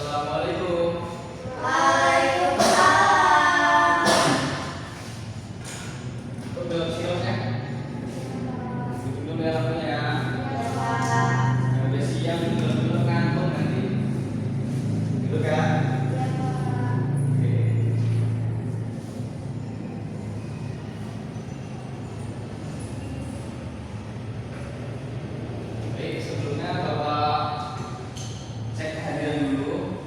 Assalamualaikum. Waalaikumsalam. Belum siapnya? Duduk dulu ya lampunya ya. Ya, Pak. Udah siang, belum ngantuk nanti. Duduk ya. Ya, Pak. Oke. Baik, sebelumnya Bapak cek kehadiran dulu.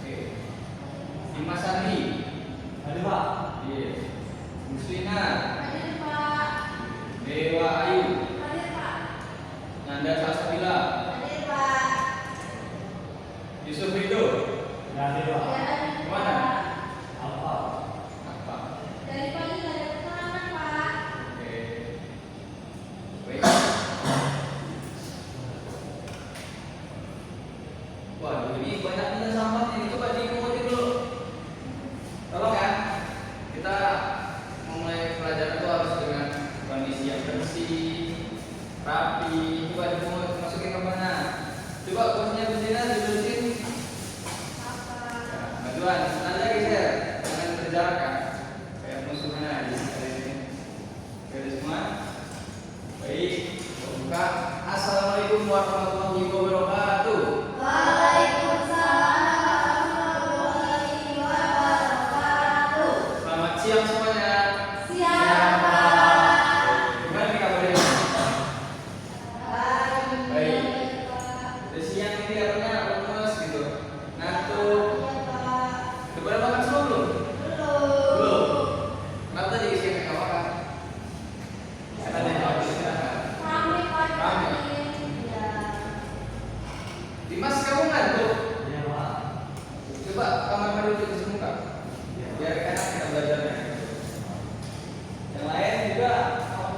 Oke. Dimas Sandi. Ada Pak. Iya. Muslina. Hadir, Pak. Dewa Ayu. Hadir, Pak. Nanda Salsabila. Hadir, Pak. Yusuf Rido. Ada Ya, Pak. hadir, Mana? Pak. Apa? Apa? Dari pagi nggak ada keterangan, Pak. Oke. Baik. Waduh, ini banyak bener sampahnya. Ini coba dipungutin dulu. Tolong ya. Kita memulai pelajaran itu harus dengan kondisi yang bersih, rapi. Coba dipungut, masukin ke mana? Coba kursinya bendera diberesin. Apa? Ya, bantuan. Anda geser, jangan berjarak kan. Kayak musuhnya aja kali ini. Oke, udah semua. Baik, kita buka. Assalamualaikum warahmatullahi wabarakatuh. Waalaikumsalam warahmatullahi wabarakatuh. Selamat siang semuanya. Siap, Pak. Gimana nih kabarnya? Baik. Baik. Pak. Udah siang ini kelihatannya lemes gitu, ngantuk. Ya, Pak. Udah pada makan semua belum? Belum. Belum. Kenapa tadi isinya nggak makan? Karena ada yang habis istirahat. Rame, Pak. Rame. Ya. Dimas, kamu ngantuk? Iya Pak. Coba kamar mandi cuci semuka. Iya. Biar enak kita belajarnya. Yang lain juga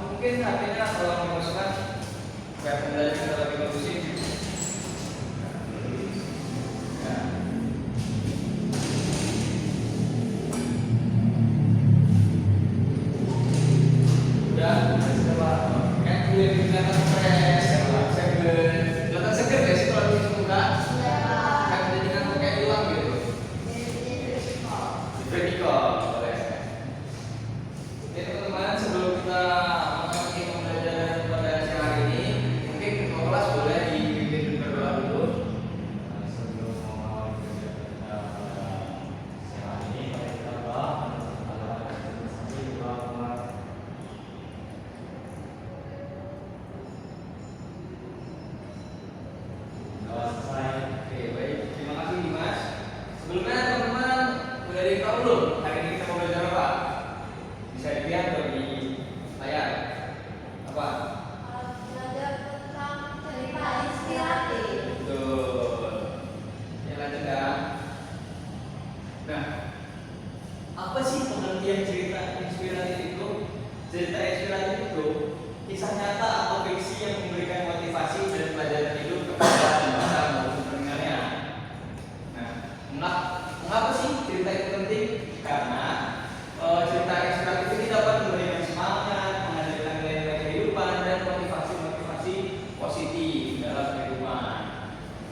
mungkin artinya kalau memasukkan kayak pembelajaran kita lagi bagusin. Ya. Udah, kayak kuliah di kelihatan fresh, seger, kelihatan seger ya sih kalau cuci muka. Ya, Pak. Kan jadi ngantuk kayak hilang gitu. Vertikal boleh. Oke teman-teman, sebelum kita memasuki pembelajaran pada siang hari ini, mungkin ketua kelas boleh dipimpin berdoa dulu. Sebelum mengawali kegiatan kita pada siang ini, mari kita berdoa. Doa selesai. Oke baik, terima kasih Dimas. Sebelumnya teman-teman udah diketahui belum hari ini kita mau belajar apa? Bisa dilihat di layar. Apa? Belajar tentang cerita inspiratif. Betul. Ya lanjut ya. Nah, apa sih pengertian cerita inspiratif itu? Cerita inspiratif itu kisah nyata atau fiksi yang memberikan motivasi dan pelajaran hidup kepada pembaca maupun pendengarnya. Nah, mengapa sih cerita itu penting? Karena cerita inspiratif ini dapat memberikan semangat, mengajarkan nilai-nilai kehidupan dan motivasi-motivasi positif dalam kehidupan.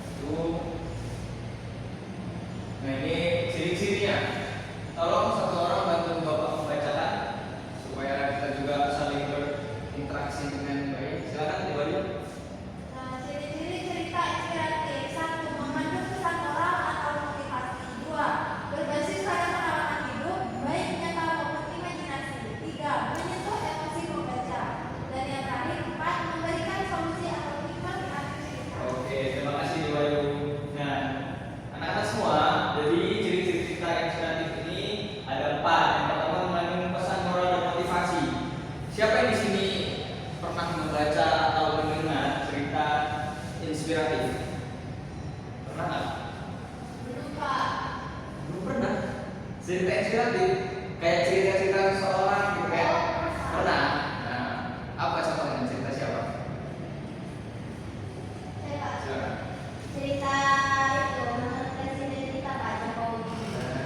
Itu. Nah ini ciri-cirinya. Tolong satu orang bantu Bapak membacakan supaya kita juga saling berinteraksi dengan baik. Silakan Dewa. Nah, ciri-ciri cerita inspiratif. 1. Mengandung pesan moral atau motivasi. 2. Berbasis pada pengalaman hidup, baik nyata maupun imajinasi. 3. Menyentuh emosi pembaca. Dan yang terakhir, 4. Memberikan solusi atau hikmah di akhir cerita. Oke, terima kasih Dewa. Nah, anak-anak semua, jadi ciri-ciri cerita inspiratif ini ada 4. Yang pertama mengandung pesan moral dan motivasi. Siapa yang di sini pernah membaca atau mendengar cerita inspiratif? Pernah nggak? Belum, Pak. Belum pernah. Cerita inspiratif kayak cerita-cerita seseorang gitu kayak pernah. Nah, apa contohnya cerita siapa? Saya, Pak. Silakan. Cerita itu menurut Presiden kita, Pak Jokowi. Nah,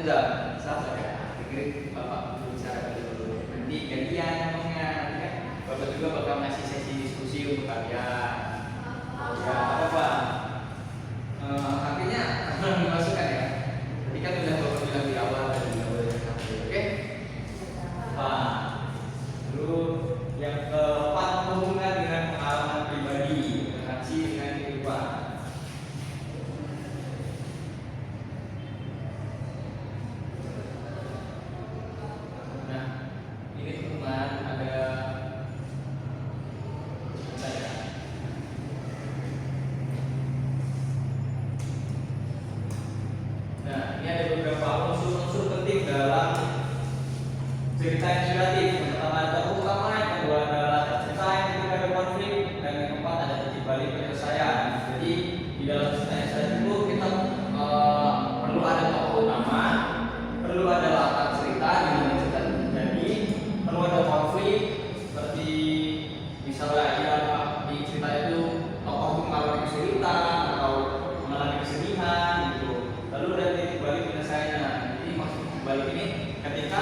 enggak, sabar ya. Dengerin Bapak berbicara dulu. Nanti gantian ngomongnya, nanti kan Bapak juga bakal ngasih sesi diskusi untuk kalian. Ya, apa Pak? Artinya dimasukkan ya. Tadi kan udah Bapak bilang di awal dan tidak boleh sampai, oke? Pak. Lalu yang keempat hubungan dengan pengalaman pribadi, relasi dengan kehidupan. Nah, ini teman ada saya. Nah, ini ada beberapa unsur-unsur penting dalam cerita inspiratif. Yang pertama ada tokoh utama, yang kedua adalah cerita yang ketika ada konflik, dan yang keempat ada titik balik penyelesaian. Jadi di dalam cerita inspiratif itu kita perlu ada tokoh utama, perlu ada latar cerita di mana cerita itu terjadi, perlu ada konflik seperti misalnya di cerita itu tokoh itu mengalami kesulitan atau mengalami kesedihan gitu. Lalu ada titik balik penyelesaiannya. Jadi maksud titik balik ini ketika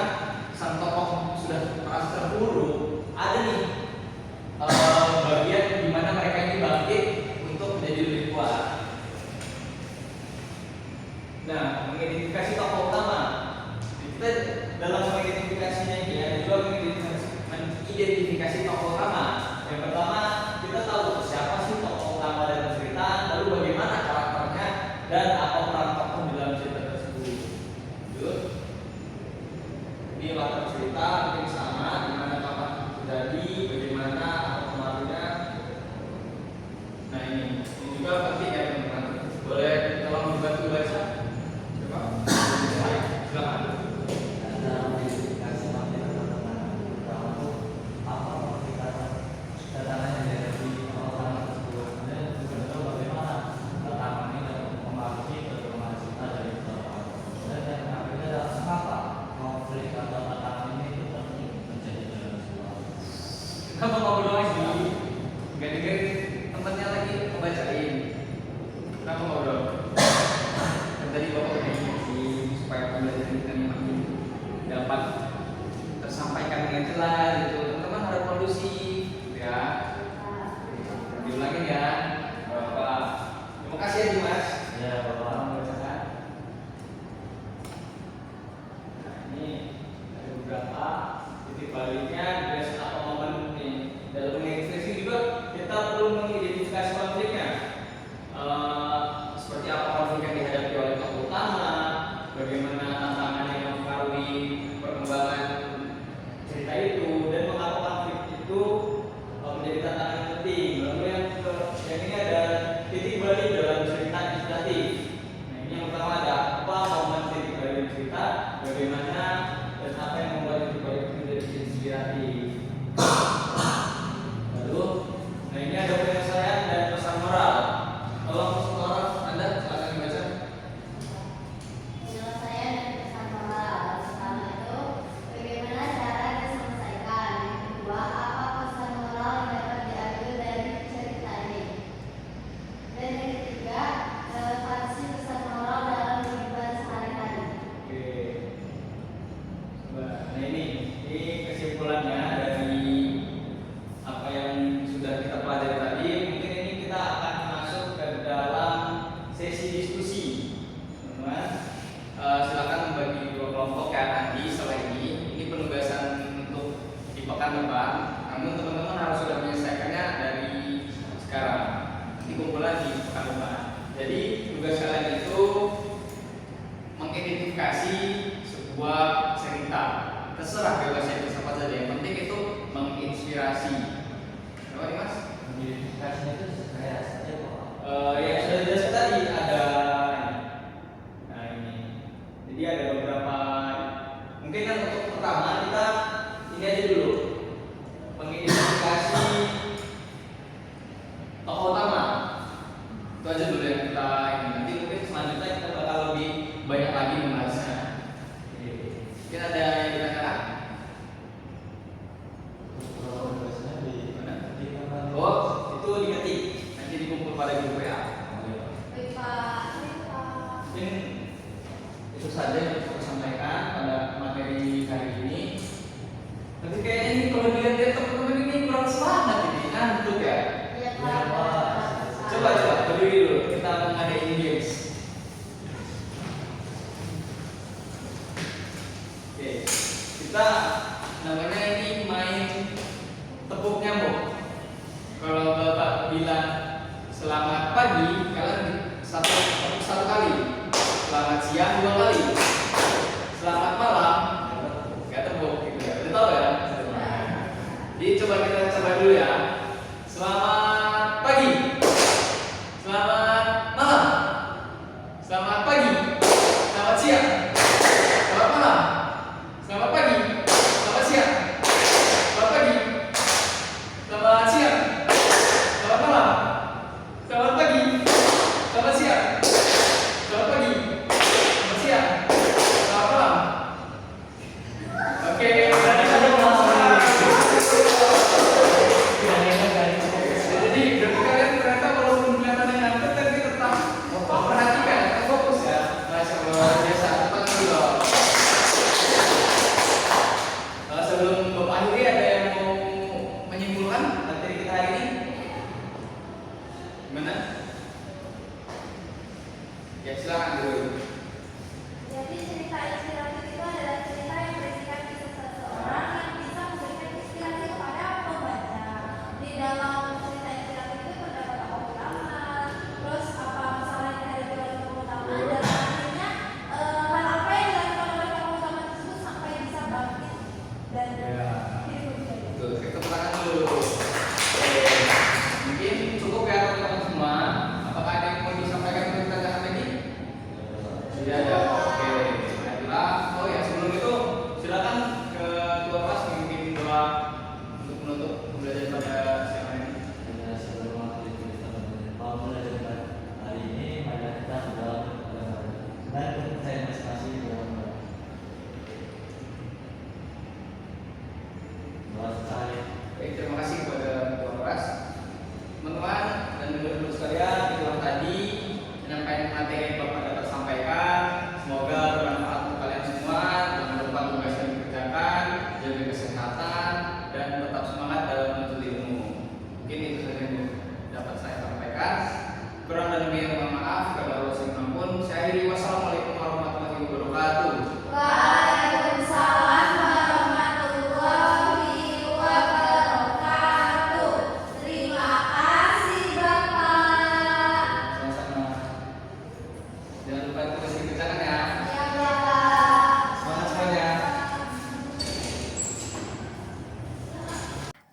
sang tokoh sudah merasa terpuruk, ada nih bagian di mana mereka ini bangkit untuk menjadi lebih kuat. Nah, mengidentifikasi tokoh utama. Kita dalam mengidentifikasinya ini ada juga mengidentifikasi tokoh utama. Yang pertama, kita tahu siapa sih tokoh utama dalam cerita, lalu bagaimana karakternya dan apa peran tokoh di dalam cerita tersebut. Lanjut. Ini latar cerita mungkin sama, di mana kapan terjadi, bagaimana apa pengaruhnya. Nah ini juga penting ya teman-teman. Boleh tolong dibantu baca? Coba. Silakan. Dalam identifikasi materi teman-teman, pertama itu apa kedatangan dari orang tersebut, kemudian juga bagaimana pertama ini dapat mempengaruhi perkembangan cerita dari orang. Dan yang akhirnya adalah kenapa konflik atau tantangan ini itu penting menjadi dalam sebuah. Kenapa ngobrol lagi? Gak dengerin temannya lagi ngebacain. Kenapa ngobrol? Kan tadi Bapak udah ingin supaya pembelajaran kita ini makin dapat tersampaikan dengan jelas gitu. Teman-teman harus kondusif ya. Diulangin ya. Bapak. Terima kasih ya Dimas. Ya, Bapak. Membacakan. Nah, ini ada beberapa titik baliknya biasa apa momen nih. Dalam mengidentifikasi juga kita perlu mengidentifikasi konfliknya. Seperti apa konflik yang dihadapi oleh tokoh utama, bagaimana tantangan yang mempengaruhi perkembangan cerita itu, dan mengapa konflik itu menjadi tantangan yang penting. Lalu yang ini ada titik balik dalam cerita inspiratif. Nah ini yang pertama ada apa momen titik balik cerita, bagaimana dan apa yang membuat titik balik itu menjadi inspiratif. Lalu, nah ini ada penyelesaian dan pesan moral. Tolong orang Anda silakan dibaca. Penyelesaian dan pesan moral. Pertama itu bagaimana cara diselesaikan. Yang kedua, apa pesan moral yang dapat diambil dari cerita ini. Dan yang ketiga, relevansi pesan moral dalam kehidupan sehari-hari. Oke. Nah ini kesimpulannya dari apa yang sudah kita pelajari tadi. Mungkin ini kita akan masuk ke dalam sesi diskusi, teman-teman. Silakan membagi dua kelompok ya nanti setelah ini. Ini penugasan untuk di pekan depan. Namun teman-teman harus sudah menyelesaikannya dari sekarang. Nanti kumpulan di pekan depan. Jadi tugas kalian itu mengidentifikasi sebuah cerita. Terserah bebas yang siapa saja. Yang penting itu menginspirasi. Apa nih Mas? Identifikasinya itu kayak saja kok. Yang sudah dijelaskan tadi ada. Nah ini. Jadi ada beberapa. Mungkin kan untuk pertama kita ini aja dulu. Mengidentifikasi tokoh utama. Itu aja dulu yang kita ini. Nanti mungkin selanjutnya kita bakal lebih banyak lagi membahasnya. Mungkin ada yang ditanyakan? Biasanya di Mana? tempat Oh, itu diketik. Nanti dikumpul pada grup WA. Baik Pak, ini Pak. Mungkin Itu saja yang bisa saya sampaikan pada materi hari ini. Tapi kayaknya ini kalau dilihat teman-teman ini kurang semangat ini, ngantuk ya. Iya, Iya, Pak. Coba berdiri dulu, kita mengadain games. Oke, kita namanya ini main tepuk nyamuk. Kalau Bapak bilang selamat pagi, kalian satu kali. Selamat siang 2 kali. Selamat malam, nggak tepuk gitu ya. Udah tahu ya? Jadi coba kita coba dulu ya. Selamat pagi. Selamat malam. Selamat pagi. Selamat siang. Selamat malam. Selamat pagi. Selamat siang. Selamat pagi. Selamat siang. Selamat malam. Selamat pagi. Selamat siang. Selamat pagi. Selamat siang. Selamat malam. Oke, berarti ada masalah. Jadi berarti kalian ternyata walaupun kelihatannya ngantuk tapi tetap memperhatikan, tetap fokus ya. Masya Allah, biasa cepat dulu. Sebelum Bapak akhiri ada yang mau menyimpulkan materi kita hari ini? Gimana? Ya silakan dulu. Jadi cerita inspiratif itu adalah cerita yang berisikan kisah seseorang yang bisa memberikan inspirasi kepada pembaca. Di dalam cerita inspiratif itu terdapat tokoh utama, terus apa masalah yang dihadapi oleh tokoh utama, dan akhirnya hal apa yang dilakukan oleh tokoh utama tersebut sampai bisa bangkit dan Ya. hidup lebih baik. Tuh, kita tangan dulu. Oke. Mungkin cukup ya teman-teman semua. Apakah ada yang mau disampaikan atau ditanyakan lagi? Tidak ada. Oke. Baiklah. Oh ya, sebelum itu silakan ke ketua kelas memimpin doa untuk menutup pembelajaran pada siang hari ini. Dan sebelum waktu itu kita belajar hari ini, mari kita berdoa dan kepercayaan masing-masing dalam doa selesai. Baik, terima kasih kepada ketua kelas. Teman-teman dan dulur-dulur sekalian, itulah tadi penyampaian materi yang Bapak dapat sampaikan. Semoga bermanfaat untuk kalian semua. Jangan lupa tugas yang dikerjakan, jaga kesehatan, dan tetap semangat dalam menuntut ilmu. Mungkin itu saja yang dapat saya sampaikan. Kurang dan lebihnya mohon maaf. Kepada Allah Subhanahu wa taala. Saya akhiri. Wassalamualaikum warahmatullahi wabarakatuh. Waalaikumsalam warahmatullahi wabarakatuh. Terima kasih Bapak. Sama-sama. Jangan lupa tugas dikerjakan ya. Ya Bapak. Semangat semuanya.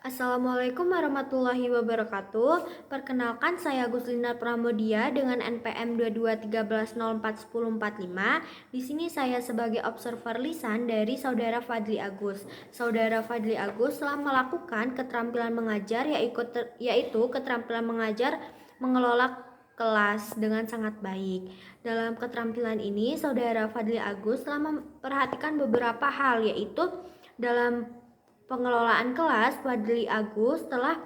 Assalamualaikum warahmatullahi wabarakatuh. Perkenalkan saya Guslina Pramodia dengan NPM 2213041045. Di sini saya sebagai observer lisan dari Saudara Fadli Agus. Saudara Fadli Agus telah melakukan keterampilan mengajar yaitu keterampilan mengajar mengelola kelas dengan sangat baik. Dalam keterampilan ini, Saudara Fadli Agus telah memperhatikan beberapa hal, yaitu dalam pengelolaan kelas, Fadli Agus telah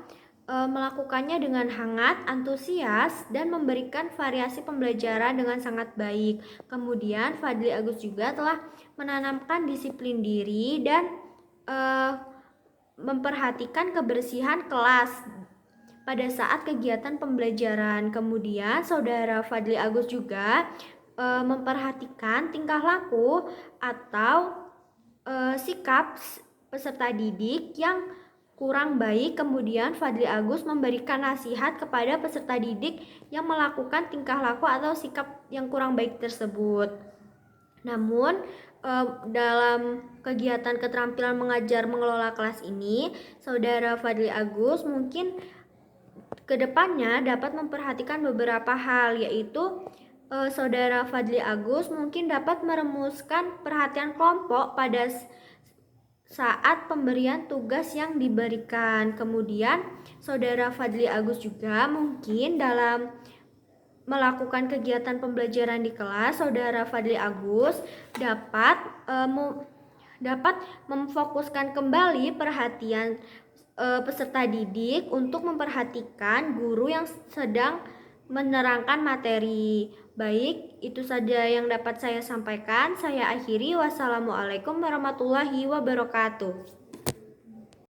melakukannya dengan hangat, antusias, dan memberikan variasi pembelajaran dengan sangat baik. Kemudian Fadli Agus juga telah menanamkan disiplin diri dan memperhatikan kebersihan kelas pada saat kegiatan pembelajaran. Kemudian Saudara Fadli Agus juga memperhatikan tingkah laku atau sikap peserta didik yang kurang baik. Kemudian Fadli Agus memberikan nasihat kepada peserta didik yang melakukan tingkah laku atau sikap yang kurang baik tersebut. Namun dalam kegiatan keterampilan mengajar mengelola kelas ini, Saudara Fadli Agus mungkin kedepannya dapat memperhatikan beberapa hal, yaitu Saudara Fadli Agus mungkin dapat merumuskan perhatian kelompok pada saat pemberian tugas yang diberikan. Kemudian Saudara Fadli Agus juga mungkin dalam melakukan kegiatan pembelajaran di kelas, Saudara Fadli Agus dapat memfokuskan kembali perhatian peserta didik untuk memperhatikan guru yang sedang menerangkan materi. Baik, itu saja yang dapat saya sampaikan. Saya akhiri. Wassalamualaikum warahmatullahi wabarakatuh.